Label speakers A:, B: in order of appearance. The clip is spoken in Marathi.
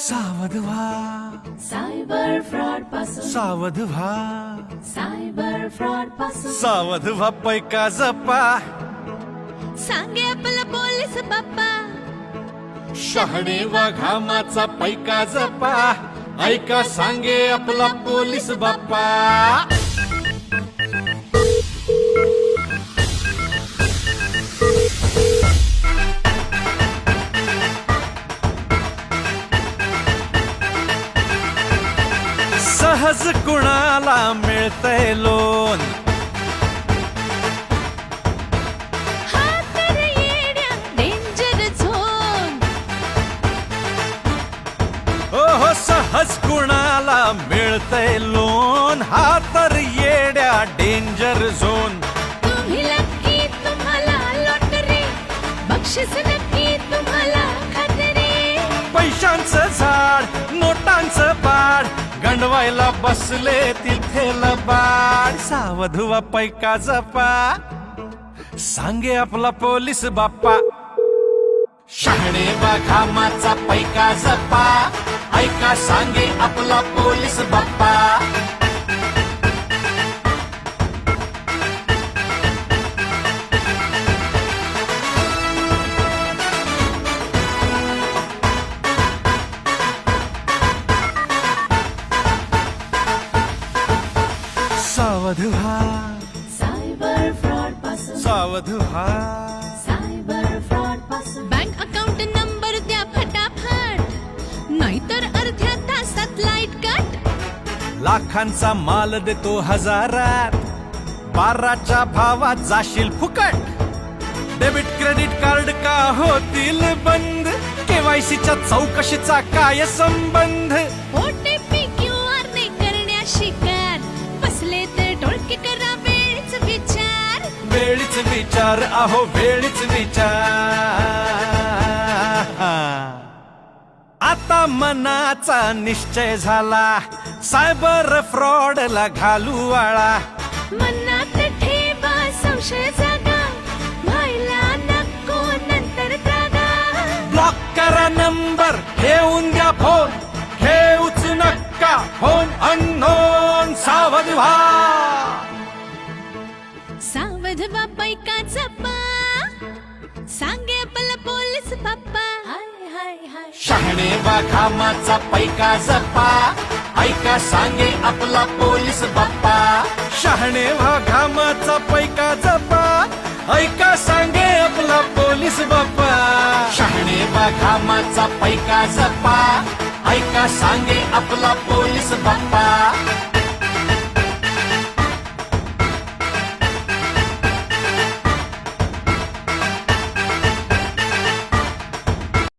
A: सावध व्हा,
B: सायबर फ्रॉड पासून
A: सावध व्हा,
B: सायबर फ्रॉड पासून
A: सावध व्हा, पैका जपा,
B: सांगे आपला पोलीस बाप्पा.
A: शहाणे वा घामाचा पैका जपा, ऐका सांगे आपला पोलीस बाप्पा. सहज कुणाला मिळतंय लोन,
B: हा तर येड्या डेंजर झोन.
A: हो सहज कुणाला मिळतंय लोन, हा तर येड्या डेंजर झोन.
B: तुम्ही लकी तुम्हाला लॉटरी, बक्षीस नक्की तुम्हाला खात्री.
A: पैशांचं झाड, नोटांचं बाड, गंडवायला बसले तिथे लबाड. सावध व्हा, पैका जपा, सांगे आपला पोलीस बाप्पा. शहाणे वा घामाचा पैका जपा, ऐका सांगे आपला पोलीस बाप्पा. सावध व्हा,
B: सायबर फ्रॉड पासून
A: सावध व्हा,
B: सायबर फ्रॉड पासून. बँक अकाउंट नंबर द्या फटाफट, नाहीतर अर्ध्या तासात लाईट कट.
A: लाखांचा माल देतो हजारात, 12च्या भावात जाशील फुकट. डेबिट क्रेडिट कार्ड का होतील बंद, केवायसीच्या चौकशीचा काय संबंध.
B: OTP QR ने करण्या शिकार, बसले तर डोळके करा वेळच विचार.
A: वेळीच विचार, अहो वेळीच विचार. आता मनाचा निश्चय झाला, सायबर फ्रॉडला घालू आळा.
B: मनात ठेवा संशय जागा, व्हायला नको नंतर जागा.
A: ब्लॉक करा नंबर, घेऊन द्या फोन, घेऊच नका फोन अननोन. सावध व्हा,
B: सावध बापायका जपा, सांगे आपला पोलीस बाप्पा. हाय हाय हाय.
A: शहाणे वा घामाचा पैका जपा, ऐका सांगे आपला पोलीस बाप्पा. शहाणे वा घामाचा पैका जपा, ऐका सांगे आपला पोलीस बाप्पा. शहाणे वा घामाचा पैका जपा, ऐका सांगे आपला पोलीस बाप्पा.